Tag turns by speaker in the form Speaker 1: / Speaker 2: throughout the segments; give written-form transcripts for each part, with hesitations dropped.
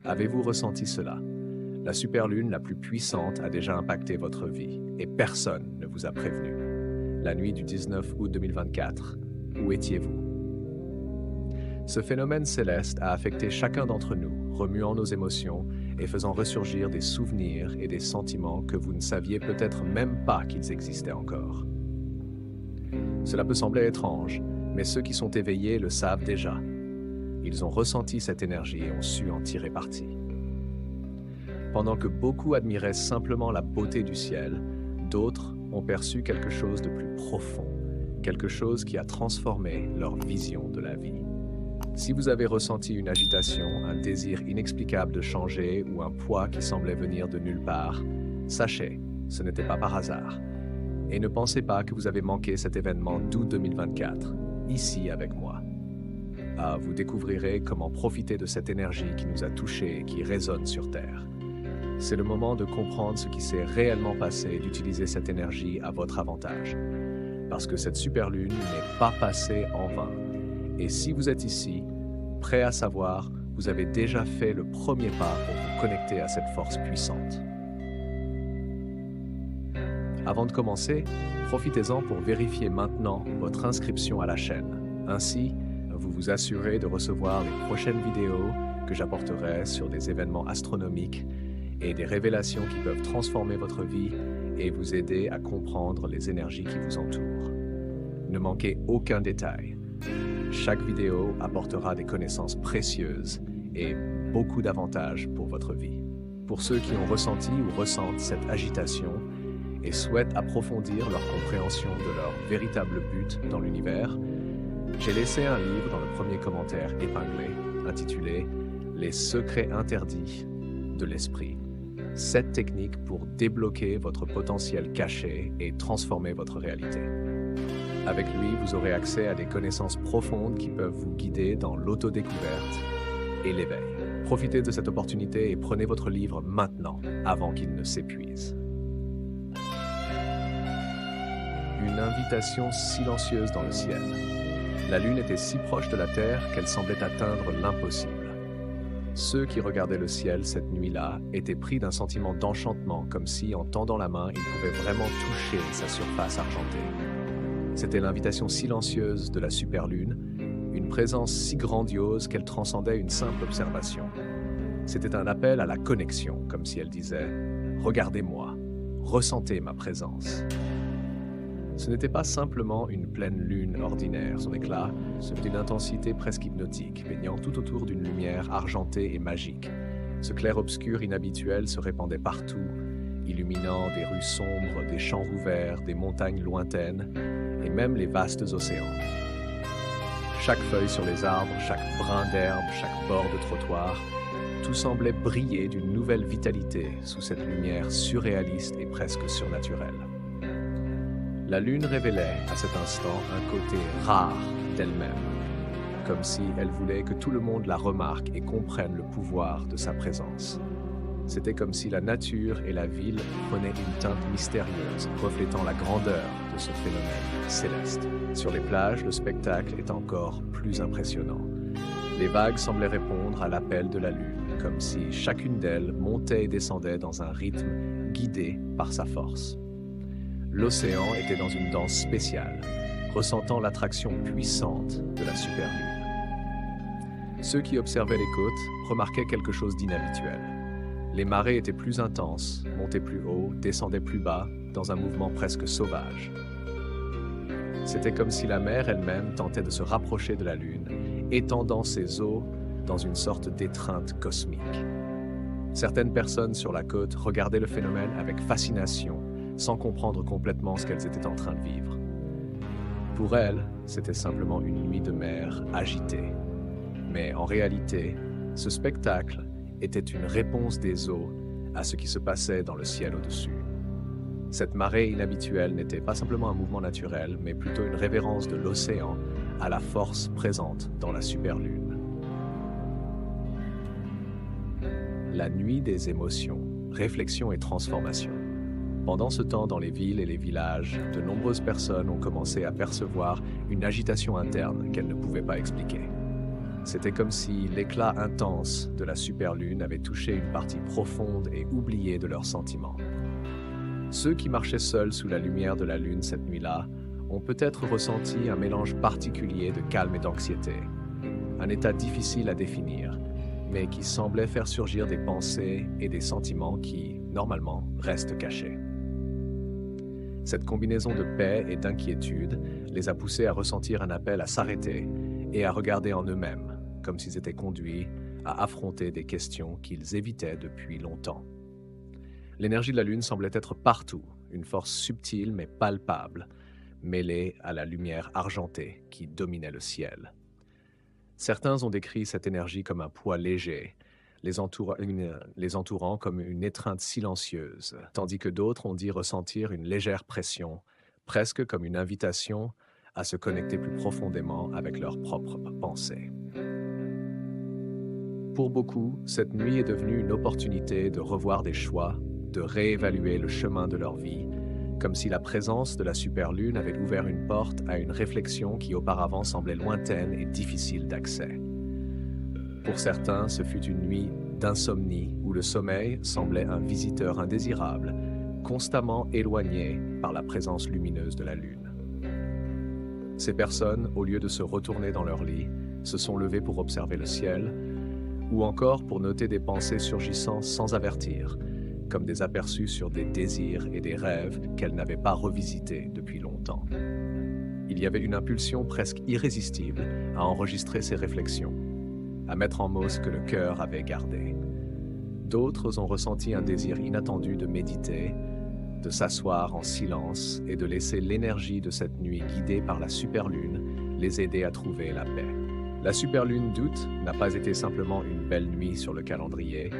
Speaker 1: Avez-vous ressenti cela? La superlune la plus puissante a déjà impacté votre vie et personne ne vous a prévenu. La nuit du 19 août 2024, où étiez-vous? Ce phénomène céleste a affecté chacun d'entre nous, remuant nos émotions et faisant ressurgir des souvenirs et des sentiments que vous ne saviez peut-être même pas qu'ils existaient encore. Cela peut sembler étrange, mais ceux qui sont éveillés le savent déjà. Ils ont ressenti cette énergie et ont su en tirer parti. Pendant que beaucoup admiraient simplement la beauté du ciel, d'autres ont perçu quelque chose de plus profond, quelque chose qui a transformé leur vision de la vie. Si vous avez ressenti une agitation, un désir inexplicable de changer ou un poids qui semblait venir de nulle part, sachez, ce n'était pas par hasard. Et ne pensez pas que vous avez manqué cet événement d'août 2024, ici avec moi. Vous découvrirez comment profiter de cette énergie qui nous a touchés et qui résonne sur Terre. C'est le moment de comprendre ce qui s'est réellement passé et d'utiliser cette énergie à votre avantage. Parce que cette superlune n'est pas passée en vain. Et si vous êtes ici, prêt à savoir, vous avez déjà fait le premier pas pour vous connecter à cette force puissante. Avant de commencer, profitez-en pour vérifier maintenant votre inscription à la chaîne. Ainsi, vous vous assurez de recevoir les prochaines vidéos que j'apporterai sur des événements astronomiques et des révélations qui peuvent transformer votre vie et vous aider à comprendre les énergies qui vous entourent. Ne manquez aucun détail. Chaque vidéo apportera des connaissances précieuses et beaucoup d'avantages pour votre vie. Pour ceux qui ont ressenti ou ressentent cette agitation et souhaitent approfondir leur compréhension de leur véritable but dans l'univers, j'ai laissé un livre dans le premier commentaire épinglé, intitulé « Les secrets interdits de l'esprit ». 7 techniques pour débloquer votre potentiel caché et transformer votre réalité. Avec lui, vous aurez accès à des connaissances profondes qui peuvent vous guider dans l'autodécouverte et l'éveil. Profitez de cette opportunité et prenez votre livre maintenant, avant qu'il ne s'épuise. Une invitation silencieuse dans le ciel. La Lune était si proche de la Terre qu'elle semblait atteindre l'impossible. Ceux qui regardaient le ciel cette nuit-là étaient pris d'un sentiment d'enchantement, comme si, en tendant la main, ils pouvaient vraiment toucher sa surface argentée. C'était l'invitation silencieuse de la superlune, une présence si grandiose qu'elle transcendait une simple observation. C'était un appel à la connexion, comme si elle disait « Regardez-moi, ressentez ma présence ». Ce n'était pas simplement une pleine lune ordinaire, son éclat, celui d'une intensité presque hypnotique, baignant tout autour d'une lumière argentée et magique. Ce clair-obscur inhabituel se répandait partout, illuminant des rues sombres, des champs ouverts, des montagnes lointaines, et même les vastes océans. Chaque feuille sur les arbres, chaque brin d'herbe, chaque bord de trottoir, tout semblait briller d'une nouvelle vitalité sous cette lumière surréaliste et presque surnaturelle. La Lune révélait à cet instant un côté rare d'elle-même, comme si elle voulait que tout le monde la remarque et comprenne le pouvoir de sa présence. C'était comme si la nature et la ville prenaient une teinte mystérieuse, reflétant la grandeur de ce phénomène céleste. Sur les plages, le spectacle est encore plus impressionnant. Les vagues semblaient répondre à l'appel de la Lune, comme si chacune d'elles montait et descendait dans un rythme guidé par sa force. L'océan était dans une danse spéciale, ressentant l'attraction puissante de la superlune. Ceux qui observaient les côtes remarquaient quelque chose d'inhabituel. Les marées étaient plus intenses, montaient plus haut, descendaient plus bas, dans un mouvement presque sauvage. C'était comme si la mer elle-même tentait de se rapprocher de la Lune, étendant ses eaux dans une sorte d'étreinte cosmique. Certaines personnes sur la côte regardaient le phénomène avec fascination, sans comprendre complètement ce qu'elles étaient en train de vivre. Pour elles, c'était simplement une nuit de mer agitée. Mais en réalité, ce spectacle était une réponse des eaux à ce qui se passait dans le ciel au-dessus. Cette marée inhabituelle n'était pas simplement un mouvement naturel, mais plutôt une révérence de l'océan à la force présente dans la superlune. La nuit des émotions, réflexion et transformation. Pendant ce temps, dans les villes et les villages, de nombreuses personnes ont commencé à percevoir une agitation interne qu'elles ne pouvaient pas expliquer. C'était comme si l'éclat intense de la superlune avait touché une partie profonde et oubliée de leurs sentiments. Ceux qui marchaient seuls sous la lumière de la lune cette nuit-là ont peut-être ressenti un mélange particulier de calme et d'anxiété, un état difficile à définir, mais qui semblait faire surgir des pensées et des sentiments qui, normalement, restent cachés. Cette combinaison de paix et d'inquiétude les a poussés à ressentir un appel à s'arrêter et à regarder en eux-mêmes, comme s'ils étaient conduits à affronter des questions qu'ils évitaient depuis longtemps. L'énergie de la Lune semblait être partout, une force subtile mais palpable, mêlée à la lumière argentée qui dominait le ciel. Certains ont décrit cette énergie comme un poids léger, les entourant comme une étreinte silencieuse, tandis que d'autres ont dit ressentir une légère pression, presque comme une invitation à se connecter plus profondément avec leurs propres pensées. Pour beaucoup, cette nuit est devenue une opportunité de revoir des choix, de réévaluer le chemin de leur vie, comme si la présence de la superlune avait ouvert une porte à une réflexion qui auparavant semblait lointaine et difficile d'accès. Pour certains, ce fut une nuit d'insomnie où le sommeil semblait un visiteur indésirable, constamment éloigné par la présence lumineuse de la lune. Ces personnes, au lieu de se retourner dans leur lit, se sont levées pour observer le ciel, ou encore pour noter des pensées surgissant sans avertir, comme des aperçus sur des désirs et des rêves qu'elles n'avaient pas revisités depuis longtemps. Il y avait une impulsion presque irrésistible à enregistrer ces réflexions, à mettre en mots ce que le cœur avait gardé. D'autres ont ressenti un désir inattendu de méditer, de s'asseoir en silence et de laisser l'énergie de cette nuit guidée par la superlune les aider à trouver la paix. La superlune d'août n'a pas été simplement une belle nuit sur le calendrier,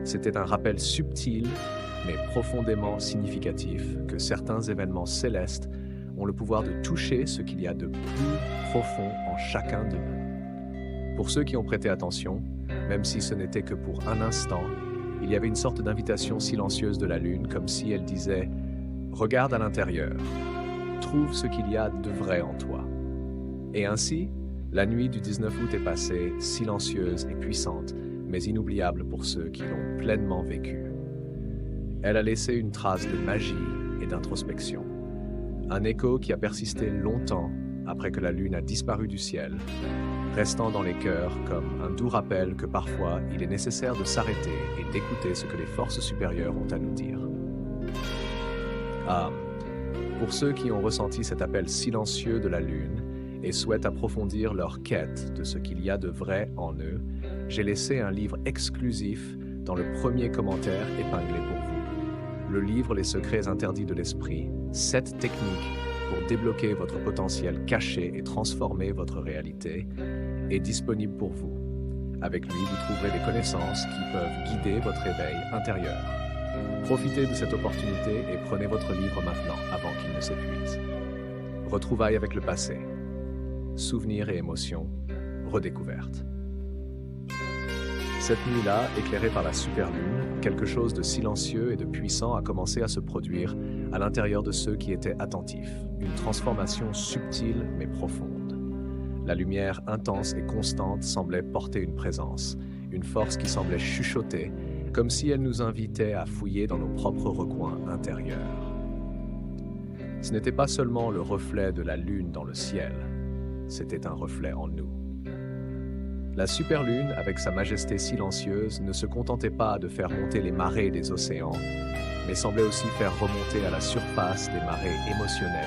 Speaker 1: c'était un rappel subtil mais profondément significatif que certains événements célestes ont le pouvoir de toucher ce qu'il y a de plus profond en chacun de nous. Pour ceux qui ont prêté attention, même si ce n'était que pour un instant, il y avait une sorte d'invitation silencieuse de la lune, comme si elle disait « Regarde à l'intérieur, trouve ce qu'il y a de vrai en toi ». Et ainsi, la nuit du 19 août est passée, silencieuse et puissante, mais inoubliable pour ceux qui l'ont pleinement vécue. Elle a laissé une trace de magie et d'introspection, un écho qui a persisté longtemps après que la lune a disparu du ciel, restant dans les cœurs comme un doux rappel que parfois il est nécessaire de s'arrêter et d'écouter ce que les forces supérieures ont à nous dire. Pour ceux qui ont ressenti cet appel silencieux de la lune et souhaitent approfondir leur quête de ce qu'il y a de vrai en eux, j'ai laissé un livre exclusif dans le premier commentaire épinglé pour vous. Le livre Les secrets interdits de l'esprit, 7 techniques pour débloquer votre potentiel caché et transformer votre réalité, est disponible pour vous. Avec lui, vous trouverez des connaissances qui peuvent guider votre éveil intérieur. Profitez de cette opportunité et prenez votre livre maintenant avant qu'il ne s'épuise. Retrouvailles avec le passé. Souvenirs et émotions, redécouvertes. Cette nuit-là, éclairée par la superlune, quelque chose de silencieux et de puissant a commencé à se produire à l'intérieur de ceux qui étaient attentifs, une transformation subtile mais profonde. La lumière intense et constante semblait porter une présence, une force qui semblait chuchoter, comme si elle nous invitait à fouiller dans nos propres recoins intérieurs. Ce n'était pas seulement le reflet de la lune dans le ciel, c'était un reflet en nous. La superlune, avec sa majesté silencieuse, ne se contentait pas de faire monter les marées des océans, mais semblait aussi faire remonter à la surface des marées émotionnelles,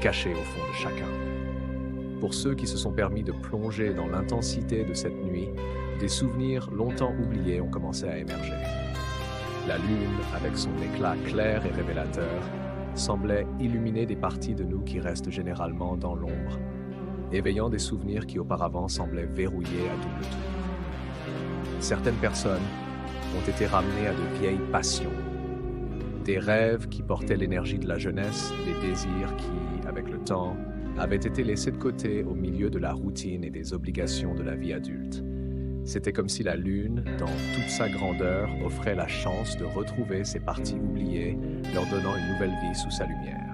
Speaker 1: cachées au fond de chacun. Pour ceux qui se sont permis de plonger dans l'intensité de cette nuit, des souvenirs longtemps oubliés ont commencé à émerger. La lune, avec son éclat clair et révélateur, semblait illuminer des parties de nous qui restent généralement dans l'ombre, éveillant des souvenirs qui auparavant semblaient verrouillés à double tour. Certaines personnes ont été ramenées à de vieilles passions, des rêves qui portaient l'énergie de la jeunesse, des désirs qui, avec le temps, avaient été laissés de côté au milieu de la routine et des obligations de la vie adulte. C'était comme si la lune, dans toute sa grandeur, offrait la chance de retrouver ces parties oubliées, leur donnant une nouvelle vie sous sa lumière.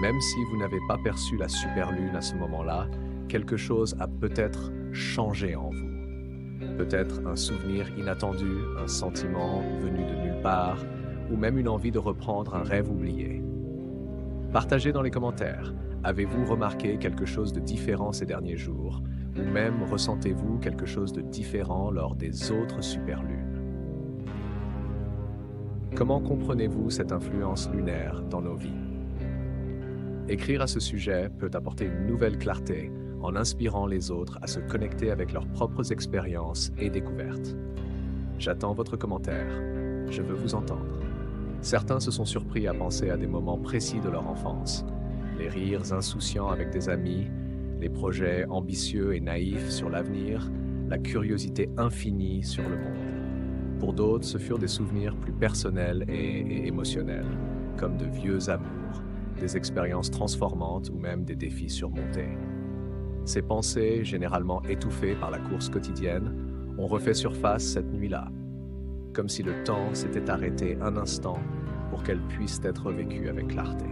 Speaker 1: Même si vous n'avez pas perçu la superlune à ce moment-là, quelque chose a peut-être changer en vous. Peut-être un souvenir inattendu, un sentiment venu de nulle part, ou même une envie de reprendre un rêve oublié. Partagez dans les commentaires. Avez-vous remarqué quelque chose de différent ces derniers jours? Ou même ressentez-vous quelque chose de différent lors des autres superlunes? Comment comprenez-vous cette influence lunaire dans nos vies? Écrire à ce sujet peut apporter une nouvelle clarté en inspirant les autres à se connecter avec leurs propres expériences et découvertes. J'attends votre commentaire. Je veux vous entendre. Certains se sont surpris à penser à des moments précis de leur enfance, les rires insouciants avec des amis, les projets ambitieux et naïfs sur l'avenir, la curiosité infinie sur le monde. Pour d'autres, ce furent des souvenirs plus personnels et émotionnels, comme de vieux amours, des expériences transformantes ou même des défis surmontés. Ces pensées, généralement étouffées par la course quotidienne, ont refait surface cette nuit-là, comme si le temps s'était arrêté un instant pour qu'elles puissent être vécues avec clarté.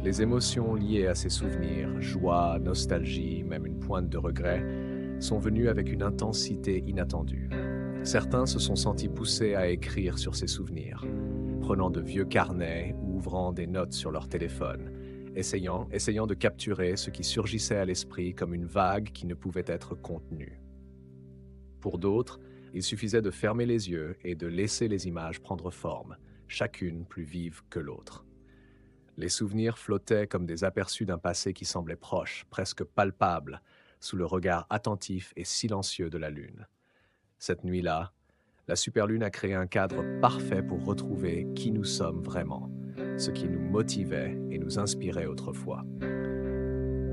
Speaker 1: Les émotions liées à ces souvenirs, joie, nostalgie, même une pointe de regret, sont venues avec une intensité inattendue. Certains se sont sentis poussés à écrire sur ces souvenirs, prenant de vieux carnets ou ouvrant des notes sur leur téléphone, essayant de capturer ce qui surgissait à l'esprit comme une vague qui ne pouvait être contenue. Pour d'autres, il suffisait de fermer les yeux et de laisser les images prendre forme, chacune plus vive que l'autre. Les souvenirs flottaient comme des aperçus d'un passé qui semblait proche, presque palpable, sous le regard attentif et silencieux de la Lune. Cette nuit-là, la superlune a créé un cadre parfait pour retrouver qui nous sommes vraiment, ce qui nous motivait et nous inspirait autrefois.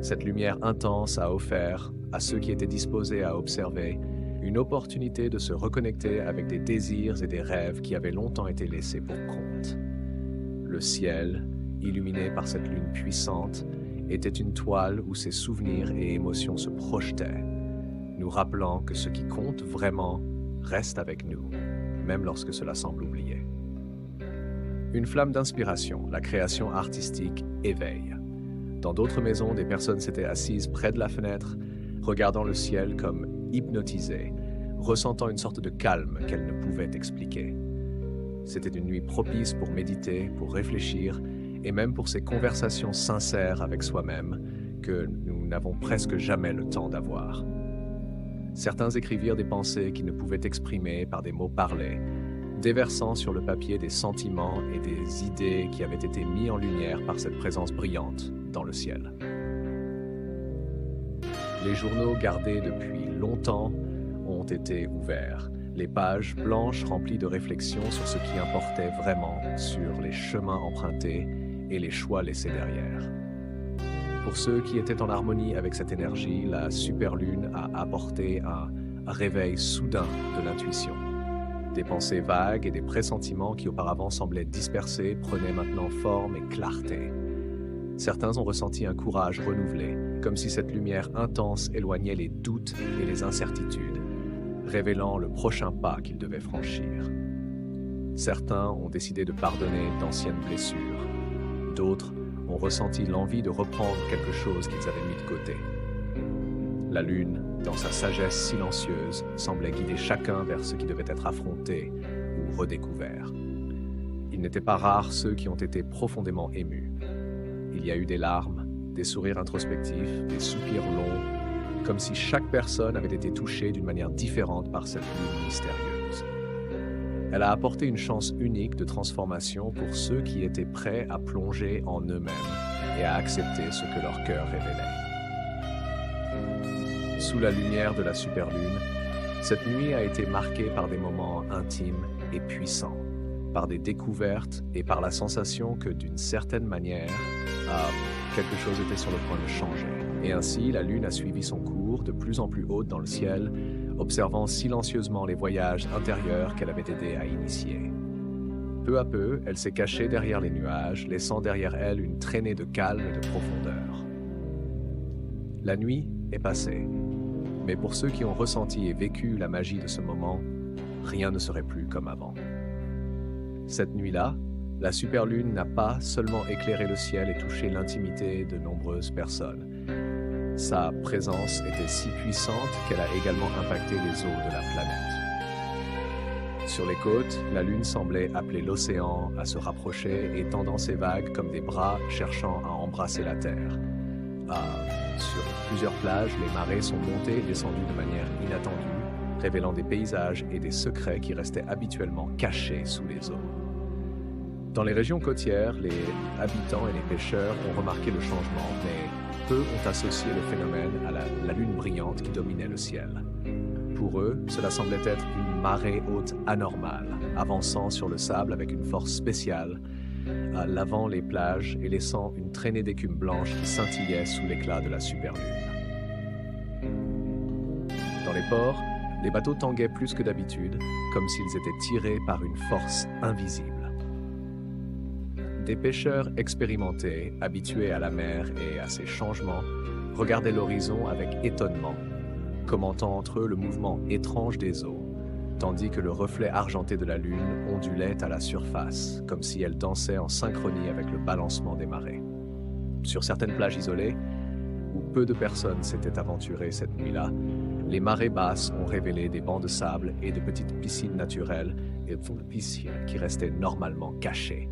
Speaker 1: Cette lumière intense a offert, à ceux qui étaient disposés à observer, une opportunité de se reconnecter avec des désirs et des rêves qui avaient longtemps été laissés pour compte. Le ciel, illuminé par cette lune puissante, était une toile où ses souvenirs et émotions se projetaient, nous rappelant que ce qui compte vraiment reste avec nous, même lorsque cela semble oublié. Une flamme d'inspiration, la création artistique éveille. Dans d'autres maisons, des personnes s'étaient assises près de la fenêtre, regardant le ciel comme hypnotisées, ressentant une sorte de calme qu'elles ne pouvaient expliquer. C'était une nuit propice pour méditer, pour réfléchir, et même pour ces conversations sincères avec soi-même que nous n'avons presque jamais le temps d'avoir. Certains écrivirent des pensées qu'ils ne pouvaient exprimer par des mots parlés, déversant sur le papier des sentiments et des idées qui avaient été mis en lumière par cette présence brillante dans le ciel. Les journaux gardés depuis longtemps ont été ouverts, les pages blanches remplies de réflexions sur ce qui importait vraiment, sur les chemins empruntés et les choix laissés derrière. Pour ceux qui étaient en harmonie avec cette énergie, la superlune a apporté un réveil soudain de l'intuition. Des pensées vagues et des pressentiments qui auparavant semblaient dispersés prenaient maintenant forme et clarté. Certains ont ressenti un courage renouvelé, comme si cette lumière intense éloignait les doutes et les incertitudes, révélant le prochain pas qu'ils devaient franchir. Certains ont décidé de pardonner d'anciennes blessures. D'autres ont ressenti l'envie de reprendre quelque chose qu'ils avaient mis de côté. La lune, dans sa sagesse silencieuse, semblait guider chacun vers ce qui devait être affronté ou redécouvert. Il n'était pas rare ceux qui ont été profondément émus. Il y a eu des larmes, des sourires introspectifs, des soupirs longs, comme si chaque personne avait été touchée d'une manière différente par cette lune mystérieuse. Elle a apporté une chance unique de transformation pour ceux qui étaient prêts à plonger en eux-mêmes et à accepter ce que leur cœur révélait. Sous la lumière de la superlune, cette nuit a été marquée par des moments intimes et puissants, par des découvertes et par la sensation que, d'une certaine manière, quelque chose était sur le point de changer. Et ainsi, la lune a suivi son cours de plus en plus haute dans le ciel, observant silencieusement les voyages intérieurs qu'elle avait aidé à initier. Peu à peu, elle s'est cachée derrière les nuages, laissant derrière elle une traînée de calme et de profondeur. La nuit est passée, mais pour ceux qui ont ressenti et vécu la magie de ce moment, rien ne serait plus comme avant. Cette nuit-là, la superlune n'a pas seulement éclairé le ciel et touché l'intimité de nombreuses personnes. Sa présence était si puissante qu'elle a également impacté les eaux de la planète. Sur les côtes, la Lune semblait appeler l'océan à se rapprocher et tendant ses vagues comme des bras cherchant à embrasser la Terre. Sur plusieurs plages, les marées sont montées et descendues de manière inattendue, révélant des paysages et des secrets qui restaient habituellement cachés sous les eaux. Dans les régions côtières, les habitants et les pêcheurs ont remarqué le changement, mais peu ont associé le phénomène à la lune brillante qui dominait le ciel. Pour eux, cela semblait être une marée haute anormale, avançant sur le sable avec une force spéciale, lavant les plages et laissant une traînée d'écume blanche qui scintillait sous l'éclat de la superlune. Dans les ports, les bateaux tanguaient plus que d'habitude, comme s'ils étaient tirés par une force invisible. Des pêcheurs expérimentés, habitués à la mer et à ses changements, regardaient l'horizon avec étonnement, commentant entre eux le mouvement étrange des eaux, tandis que le reflet argenté de la lune ondulait à la surface, comme si elle dansait en synchronie avec le balancement des marées. Sur certaines plages isolées, où peu de personnes s'étaient aventurées cette nuit-là, les marées basses ont révélé des bancs de sable et de petites piscines naturelles et piscines qui restaient normalement cachées.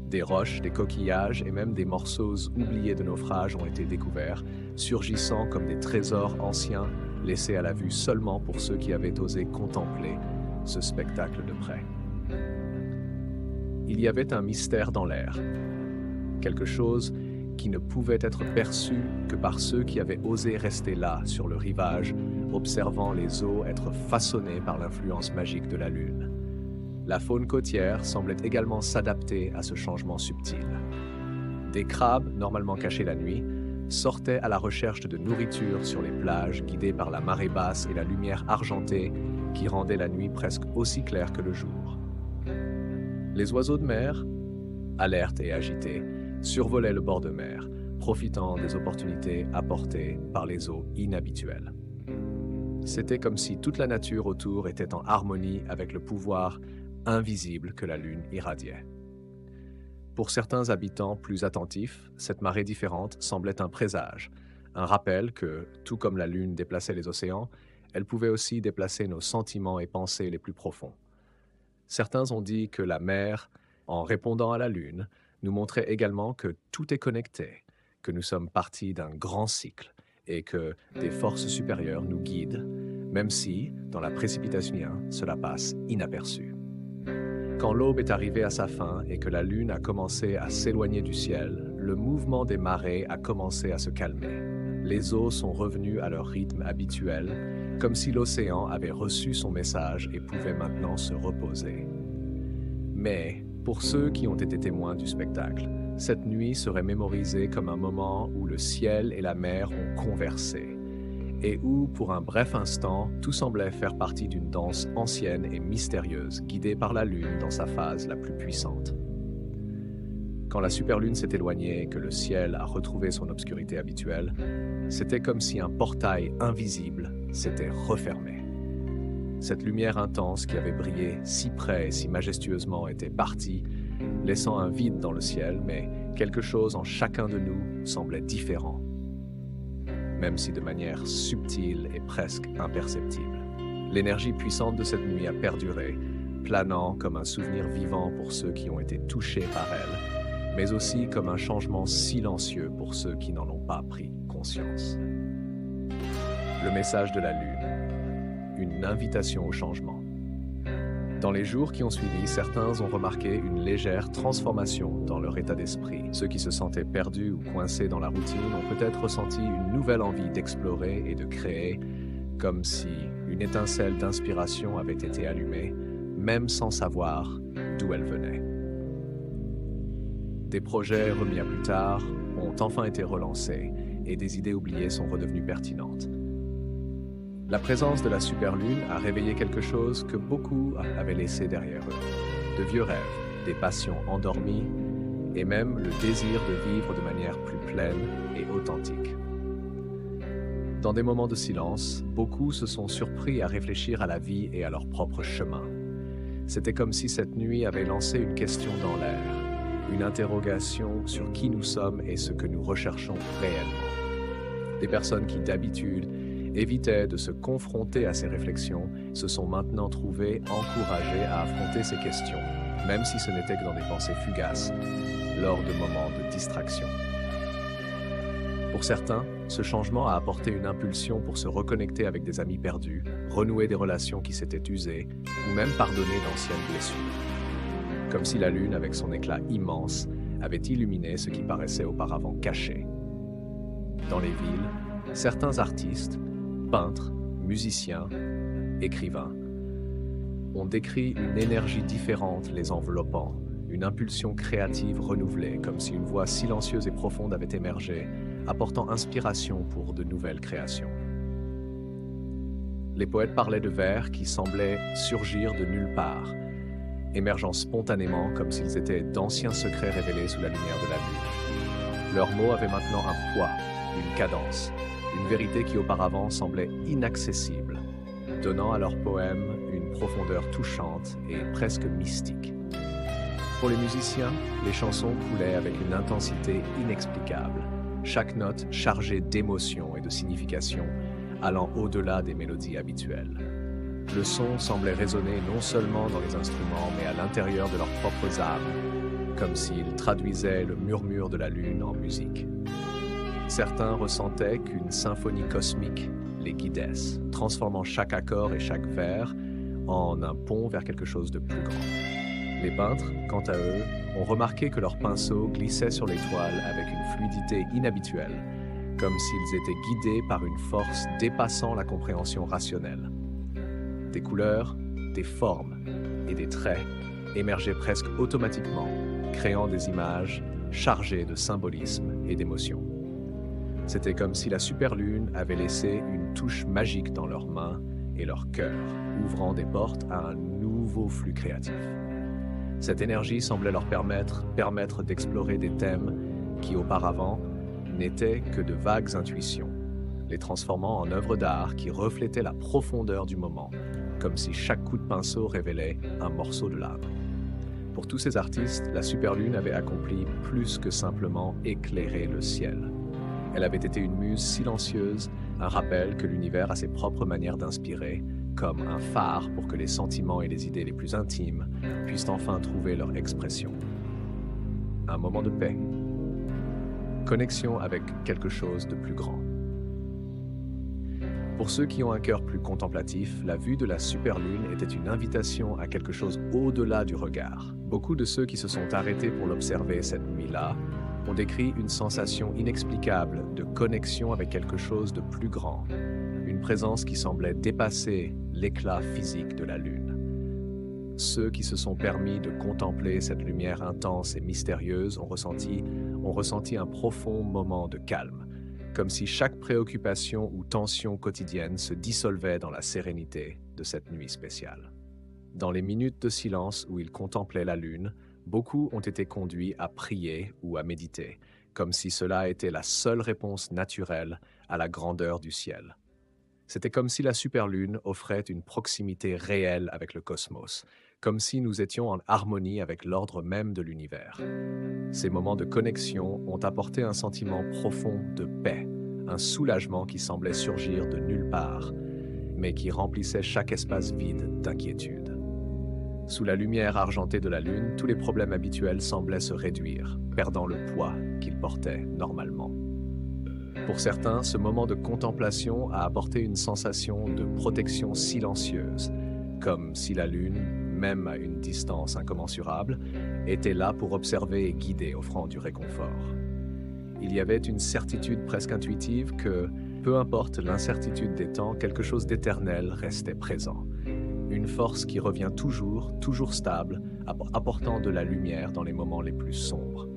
Speaker 1: Des roches, des coquillages et même des morceaux oubliés de naufrage ont été découverts, surgissant comme des trésors anciens laissés à la vue seulement pour ceux qui avaient osé contempler ce spectacle de près. Il y avait un mystère dans l'air, quelque chose qui ne pouvait être perçu que par ceux qui avaient osé rester là, sur le rivage, observant les eaux être façonnées par l'influence magique de la Lune. La faune côtière semblait également s'adapter à ce changement subtil. Des crabes, normalement cachés la nuit, sortaient à la recherche de nourriture sur les plages, guidés par la marée basse et la lumière argentée qui rendait la nuit presque aussi claire que le jour. Les oiseaux de mer, alertes et agités, survolaient le bord de mer, profitant des opportunités apportées par les eaux inhabituelles. C'était comme si toute la nature autour était en harmonie avec le pouvoir invisible que la Lune irradiait. Pour certains habitants plus attentifs, cette marée différente semblait un présage, un rappel que, tout comme la Lune déplaçait les océans, elle pouvait aussi déplacer nos sentiments et pensées les plus profonds. Certains ont dit que la mer, en répondant à la Lune, nous montrait également que tout est connecté, que nous sommes partis d'un grand cycle et que des forces supérieures nous guident, même si, dans la précipitation, cela passe inaperçu. Quand l'aube est arrivée à sa fin et que la Lune a commencé à s'éloigner du ciel, le mouvement des marées a commencé à se calmer. Les eaux sont revenues à leur rythme habituel, comme si l'océan avait reçu son message et pouvait maintenant se reposer. Mais, pour ceux qui ont été témoins du spectacle, cette nuit serait mémorisée comme un moment où le ciel et la mer ont conversé, et où, pour un bref instant, tout semblait faire partie d'une danse ancienne et mystérieuse, guidée par la Lune dans sa phase la plus puissante. Quand la superlune s'est éloignée et que le ciel a retrouvé son obscurité habituelle, c'était comme si un portail invisible s'était refermé. Cette lumière intense qui avait brillé si près et si majestueusement était partie, laissant un vide dans le ciel, mais quelque chose en chacun de nous semblait différent, même si de manière subtile et presque imperceptible. L'énergie puissante de cette nuit a perduré, planant comme un souvenir vivant pour ceux qui ont été touchés par elle, mais aussi comme un changement silencieux pour ceux qui n'en ont pas pris conscience. Le message de la Lune. Une invitation au changement. Dans les jours qui ont suivi, certains ont remarqué une légère transformation dans leur état d'esprit. Ceux qui se sentaient perdus ou coincés dans la routine ont peut-être ressenti une nouvelle envie d'explorer et de créer, comme si une étincelle d'inspiration avait été allumée, même sans savoir d'où elle venait. Des projets remis à plus tard ont enfin été relancés et des idées oubliées sont redevenues pertinentes. La présence de la superlune a réveillé quelque chose que beaucoup avaient laissé derrière eux. De vieux rêves, des passions endormies et même le désir de vivre de manière plus pleine et authentique. Dans des moments de silence, beaucoup se sont surpris à réfléchir à la vie et à leur propre chemin. C'était comme si cette nuit avait lancé une question dans l'air, une interrogation sur qui nous sommes et ce que nous recherchons réellement. Des personnes qui d'habitude évitaient de se confronter à ces réflexions se sont maintenant trouvées encouragées à affronter ces questions, même si ce n'était que dans des pensées fugaces, lors de moments de distraction. Pour certains, ce changement a apporté une impulsion pour se reconnecter avec des amis perdus, renouer des relations qui s'étaient usées, ou même pardonner d'anciennes blessures. Comme si la lune, avec son éclat immense, avait illuminé ce qui paraissait auparavant caché. Dans les villes, certains artistes, peintres, musiciens, écrivains, ont décrit une énergie différente les enveloppant, une impulsion créative renouvelée, comme si une voix silencieuse et profonde avait émergé, apportant inspiration pour de nouvelles créations. Les poètes parlaient de vers qui semblaient surgir de nulle part, émergeant spontanément comme s'ils étaient d'anciens secrets révélés sous la lumière de la lune. Leurs mots avaient maintenant un poids, une cadence, une vérité qui auparavant semblait inaccessible, donnant à leurs poèmes une profondeur touchante et presque mystique. Pour les musiciens, les chansons coulaient avec une intensité inexplicable, chaque note chargée d'émotion et de signification, allant au-delà des mélodies habituelles. Le son semblait résonner non seulement dans les instruments, mais à l'intérieur de leurs propres âmes, comme s'ils traduisaient le murmure de la lune en musique. Certains ressentaient qu'une symphonie cosmique les guidait, transformant chaque accord et chaque vers en un pont vers quelque chose de plus grand. Les peintres, quant à eux, ont remarqué que leurs pinceaux glissaient sur les toiles avec une fluidité inhabituelle, comme s'ils étaient guidés par une force dépassant la compréhension rationnelle. Des couleurs, des formes et des traits émergeaient presque automatiquement, créant des images chargées de symbolisme et d'émotion. C'était comme si la superlune avait laissé une touche magique dans leurs mains et leurs cœurs, ouvrant des portes à un nouveau flux créatif. Cette énergie semblait leur permettre d'explorer des thèmes qui, auparavant, n'étaient que de vagues intuitions, les transformant en œuvres d'art qui reflétaient la profondeur du moment, comme si chaque coup de pinceau révélait un morceau de l'âme. Pour tous ces artistes, la superlune avait accompli plus que simplement éclairer le ciel. Elle avait été une muse silencieuse, un rappel que l'univers a ses propres manières d'inspirer, comme un phare pour que les sentiments et les idées les plus intimes puissent enfin trouver leur expression. Un moment de paix. Connexion avec quelque chose de plus grand. Pour ceux qui ont un cœur plus contemplatif, la vue de la superlune était une invitation à quelque chose au-delà du regard. Beaucoup de ceux qui se sont arrêtés pour l'observer cette nuit-là ont décrit une sensation inexplicable de connexion avec quelque chose de plus grand, une présence qui semblait dépasser l'éclat physique de la lune. Ceux qui se sont permis de contempler cette lumière intense et mystérieuse ont ressenti un profond moment de calme, comme si chaque préoccupation ou tension quotidienne se dissolvait dans la sérénité de cette nuit spéciale. Dans les minutes de silence où ils contemplaient la lune, beaucoup ont été conduits à prier ou à méditer, comme si cela était la seule réponse naturelle à la grandeur du ciel. C'était comme si la superlune offrait une proximité réelle avec le cosmos, comme si nous étions en harmonie avec l'ordre même de l'univers. Ces moments de connexion ont apporté un sentiment profond de paix, un soulagement qui semblait surgir de nulle part, mais qui remplissait chaque espace vide d'inquiétude. Sous la lumière argentée de la lune, tous les problèmes habituels semblaient se réduire, perdant le poids qu'ils portaient normalement. Pour certains, ce moment de contemplation a apporté une sensation de protection silencieuse, comme si la lune, même à une distance incommensurable, était là pour observer et guider, offrant du réconfort. Il y avait une certitude presque intuitive que, peu importe l'incertitude des temps, quelque chose d'éternel restait présent. Une force qui revient toujours stable, apportant de la lumière dans les moments les plus sombres.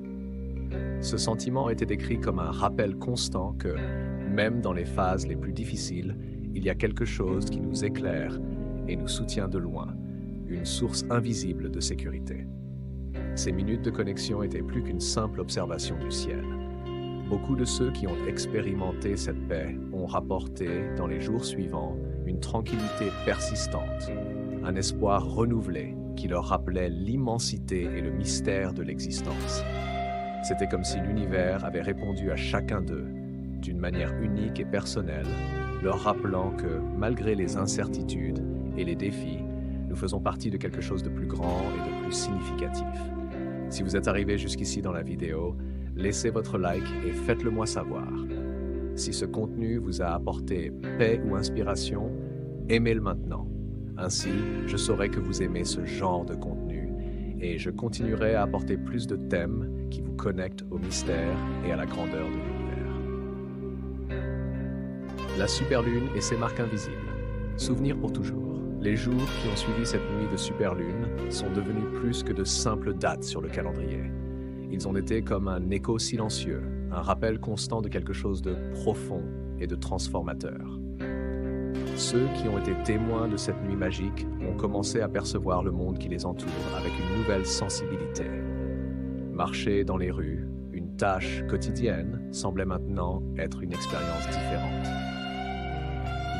Speaker 1: Ce sentiment était décrit comme un rappel constant que, même dans les phases les plus difficiles, il y a quelque chose qui nous éclaire et nous soutient de loin, une source invisible de sécurité. Ces minutes de connexion étaient plus qu'une simple observation du ciel. Beaucoup de ceux qui ont expérimenté cette paix ont rapporté, dans les jours suivants, une tranquillité persistante, un espoir renouvelé qui leur rappelait l'immensité et le mystère de l'existence. C'était comme si l'univers avait répondu à chacun d'eux, d'une manière unique et personnelle, leur rappelant que, malgré les incertitudes et les défis, nous faisons partie de quelque chose de plus grand et de plus significatif. Si vous êtes arrivé jusqu'ici dans la vidéo, laissez votre like et faites-le moi savoir. Si ce contenu vous a apporté paix ou inspiration, aimez-le maintenant. Ainsi, je saurai que vous aimez ce genre de contenu et je continuerai à apporter plus de thèmes qui vous connectent au mystère et à la grandeur de l'univers. La superlune et ses marques invisibles. Souvenirs pour toujours. Les jours qui ont suivi cette nuit de superlune sont devenus plus que de simples dates sur le calendrier. Ils ont été comme un écho silencieux, un rappel constant de quelque chose de profond et de transformateur. Ceux qui ont été témoins de cette nuit magique ont commencé à percevoir le monde qui les entoure avec une nouvelle sensibilité. Marcher dans les rues, une tâche quotidienne, semblait maintenant être une expérience différente.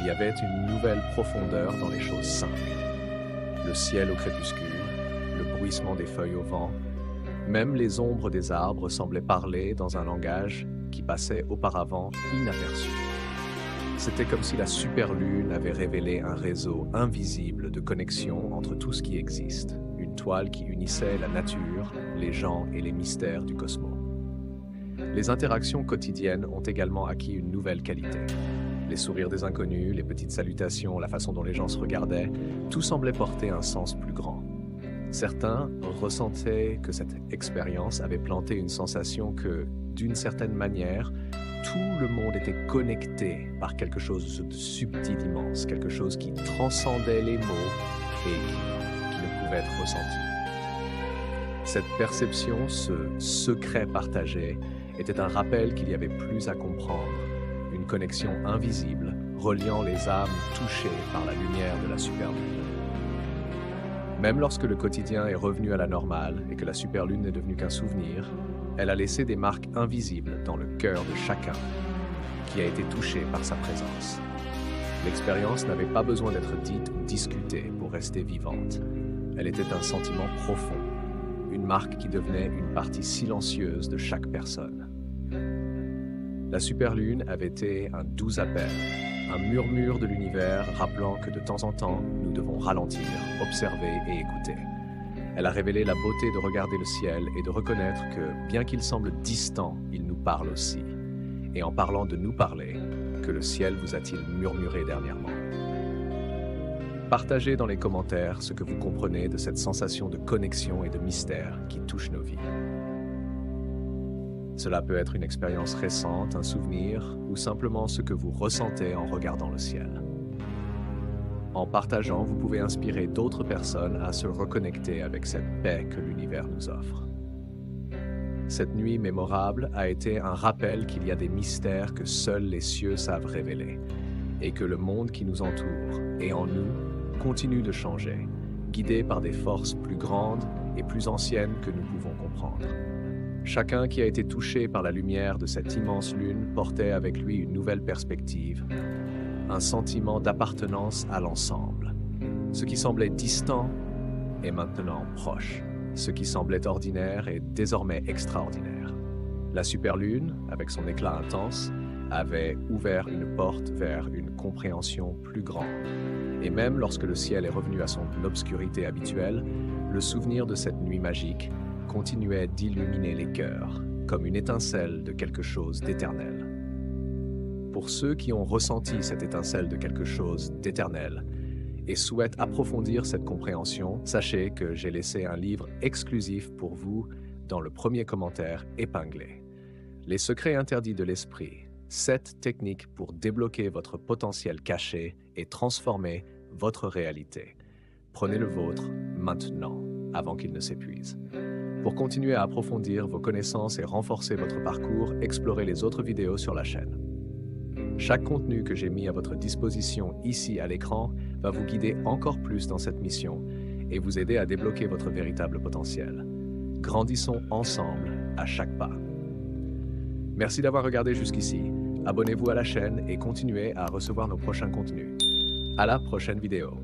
Speaker 1: Il y avait une nouvelle profondeur dans les choses simples. Le ciel au crépuscule, le bruissement des feuilles au vent, même les ombres des arbres semblaient parler dans un langage qui passait auparavant inaperçu. C'était comme si la superlune avait révélé un réseau invisible de connexion entre tout ce qui existe, une toile qui unissait la nature, les gens et les mystères du cosmos. Les interactions quotidiennes ont également acquis une nouvelle qualité. Les sourires des inconnus, les petites salutations, la façon dont les gens se regardaient, tout semblait porter un sens plus grand. Certains ressentaient que cette expérience avait planté une sensation que, d'une certaine manière, tout le monde était connecté par quelque chose de subtil, immense, quelque chose qui transcendait les mots et qui ne pouvait être ressenti. Cette perception, ce secret partagé, était un rappel qu'il y avait plus à comprendre, une connexion invisible reliant les âmes touchées par la lumière de la superlune. Même lorsque le quotidien est revenu à la normale et que la superlune n'est devenue qu'un souvenir, elle a laissé des marques invisibles dans le cœur de chacun qui a été touché par sa présence. L'expérience n'avait pas besoin d'être dite ou discutée pour rester vivante. Elle était un sentiment profond, une marque qui devenait une partie silencieuse de chaque personne. La superlune avait été un doux appel, un murmure de l'univers rappelant que de temps en temps, nous devons ralentir, observer et écouter. Elle a révélé la beauté de regarder le ciel et de reconnaître que, bien qu'il semble distant, il nous parle aussi. Et en parlant de nous parler, que le ciel vous a-t-il murmuré dernièrement? Partagez dans les commentaires ce que vous comprenez de cette sensation de connexion et de mystère qui touche nos vies. Cela peut être une expérience récente, un souvenir, ou simplement ce que vous ressentez en regardant le ciel. En partageant, vous pouvez inspirer d'autres personnes à se reconnecter avec cette paix que l'univers nous offre. Cette nuit mémorable a été un rappel qu'il y a des mystères que seuls les cieux savent révéler, et que le monde qui nous entoure et en nous continue de changer, guidé par des forces plus grandes et plus anciennes que nous pouvons comprendre. Chacun qui a été touché par la lumière de cette immense lune portait avec lui une nouvelle perspective, un sentiment d'appartenance à l'ensemble. Ce qui semblait distant est maintenant proche. Ce qui semblait ordinaire est désormais extraordinaire. La superlune, avec son éclat intense, avait ouvert une porte vers une compréhension plus grande. Et même lorsque le ciel est revenu à son obscurité habituelle, le souvenir de cette nuit magique continuait d'illuminer les cœurs, comme une étincelle de quelque chose d'éternel. Pour ceux qui ont ressenti cette étincelle de quelque chose d'éternel et souhaitent approfondir cette compréhension, sachez que j'ai laissé un livre exclusif pour vous dans le premier commentaire épinglé. Les secrets interdits de l'esprit, 7 techniques pour débloquer votre potentiel caché et transformer votre réalité. Prenez le vôtre maintenant, avant qu'il ne s'épuise. Pour continuer à approfondir vos connaissances et renforcer votre parcours, explorez les autres vidéos sur la chaîne. Chaque contenu que j'ai mis à votre disposition ici à l'écran va vous guider encore plus dans cette mission et vous aider à débloquer votre véritable potentiel. Grandissons ensemble à chaque pas. Merci d'avoir regardé jusqu'ici. Abonnez-vous à la chaîne et continuez à recevoir nos prochains contenus. À la prochaine vidéo.